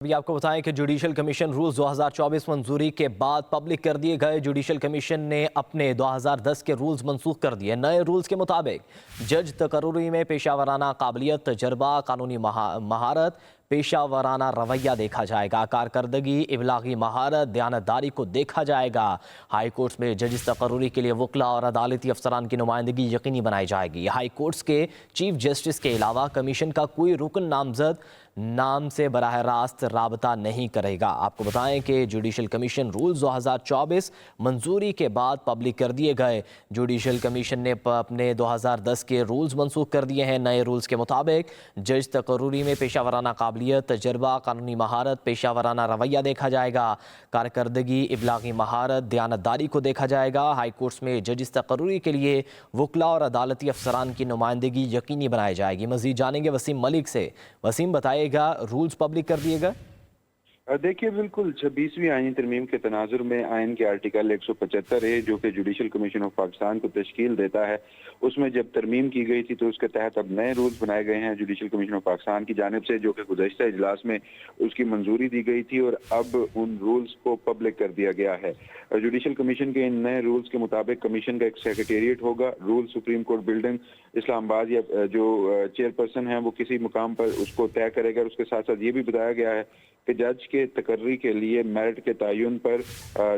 ابھی آپ کو بتائیں کہ جوڈیشل کمیشن رولز 2024 منظوری کے بعد پبلک کر دیے گئے۔ جوڈیشل کمیشن نے اپنے 2010 کے رولز منسوخ کر دیے۔ نئے رولز کے مطابق جج تقرری میں پیشہ ورانہ قابلیت، تجربہ، قانونی مہارت، پیشہ ورانہ رویہ دیکھا جائے گا۔ کارکردگی، ابلاغی مہارت، دیانتداری کو دیکھا جائے گا۔ ہائی کورٹس میں ججز تقرری کے لیے وکلا اور عدالتی افسران کی نمائندگی یقینی بنائی جائے گی۔ ہائی کورٹس کے چیف جسٹس کے علاوہ کمیشن کا کوئی رکن نامزد نام سے براہ راست رابطہ نہیں کرے گا۔ آپ کو بتائیں کہ جوڈیشل کمیشن رولز 2024 منظوری کے بعد پبلک کر دیے گئے۔ جوڈیشل کمیشن نے اپنے 2010 کے رولز منسوخ کر دیے ہیں۔ نئے رولز کے مطابق جج تقرری میں پیشہ ورانہ قابلیت، تجربہ، قانونی مہارت، پیشہ ورانہ رویہ دیکھا جائے گا۔ کارکردگی، ابلاغی مہارت، دیانتداری کو دیکھا جائے گا۔ ہائی کورٹس میں ججز تقرری کے لیے وکلا اور عدالتی افسران کی نمائندگی یقینی بنائی جائے گی۔ مزید جانیں گے وسیم ملک سے۔ وسیم، بتائے گا رولز پبلک کر دیے گئے؟ دیکھیے، بالکل 26ویں آئینی ترمیم کے تناظر میں آئین کے آرٹیکل 175 جو کہ جوڈیشل کمیشن آف پاکستان کو تشکیل دیتا ہے، اس میں جب ترمیم کی گئی تھی تو اس کے تحت اب نئے رولز بنائے گئے ہیں جوڈیشل کمیشن آف پاکستان کی جانب سے، جو کہ گزشتہ اجلاس میں اس کی منظوری دی گئی تھی اور اب ان رولز کو پبلک کر دیا گیا ہے۔ جوڈیشل کمیشن کے ان نئے رولز کے مطابق کمیشن کا ایک سیکریٹریٹ ہوگا۔ رول سپریم کورٹ بلڈنگ اسلام آباد یا جو چیئرپرسن ہیں وہ کسی مقام پر اس کو طے کرے گا۔ اس کے ساتھ ساتھ یہ بھی بتایا گیا ہے کہ جج کے تقرری کے لیے میرٹ کے تعین پر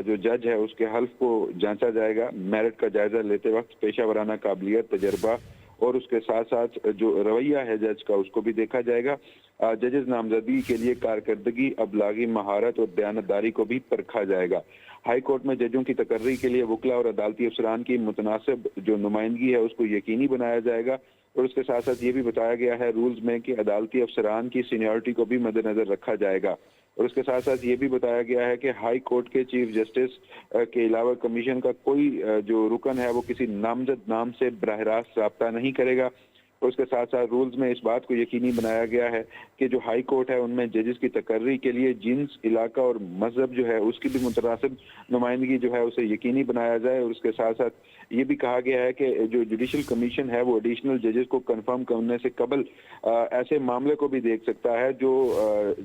جو جج ہے اس کے حلف کو جانچا جائے گا۔ میرٹ کا جائزہ لیتے وقت پیشہ ورانہ قابلیت، تجربہ اور اس کے ساتھ ساتھ جو رویہ ہے جج کا اس کو بھی دیکھا جائے گا۔ ججز نامزدگی کے لیے کارکردگی، ابلاغی مہارت اور دیانتداری کو بھی پرکھا جائے گا۔ ہائی کورٹ میں ججوں کی تقرری کے لیے وکلا اور عدالتی افسران کی متناسب جو نمائندگی ہے اس کو یقینی بنایا جائے گا، اور اس کے ساتھ ساتھ یہ بھی بتایا گیا ہے رولز میں کہ عدالتی افسران کی سینیورٹی کو بھی مد نظر رکھا جائے گا، اور اس کے ساتھ ساتھ یہ بھی بتایا گیا ہے کہ ہائی کورٹ کے چیف جسٹس کے علاوہ کمیشن کا کوئی جو رکن ہے وہ کسی نامزد نام سے براہ راست رابطہ نہیں کرے گا۔ اور اس کے ساتھ ساتھ رولز میں اس بات کو یقینی بنایا گیا ہے کہ جو ہائی کورٹ ہے ان میں ججز کی تقرری کے لیے جنس، علاقہ اور مذہب جو ہے اس کی بھی متناسب نمائندگی جو ہے اسے یقینی بنایا جائے، اور اس کے ساتھ ساتھ یہ بھی کہا گیا ہے کہ جو جوڈیشل کمیشن ہے وہ ایڈیشنل ججز کو کنفرم کرنے سے قبل ایسے معاملے کو بھی دیکھ سکتا ہے جو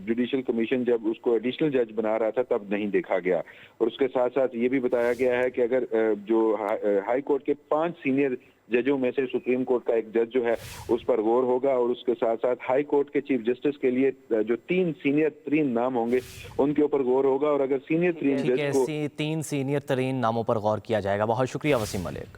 جوڈیشل کمیشن جب اس کو ایڈیشنل جج بنا رہا تھا تب نہیں دیکھا گیا۔ اور اس کے ساتھ ساتھ یہ بھی بتایا گیا ہے کہ اگر جو ہائی کورٹ کے 5 سینئر ججوں میں سے سپریم کورٹ کا ایک جج جو ہے اس پر غور ہوگا، اور اس کے ساتھ ساتھ ہائی کورٹ کے چیف جسٹس کے لیے جو 3 سینئر ترین نام ہوں گے ان کے اوپر غور ہوگا، اور اگر سینئر ترین جج کو 3 سینئر ترین ناموں پر غور کیا جائے گا۔ بہت شکریہ وسیم ملک۔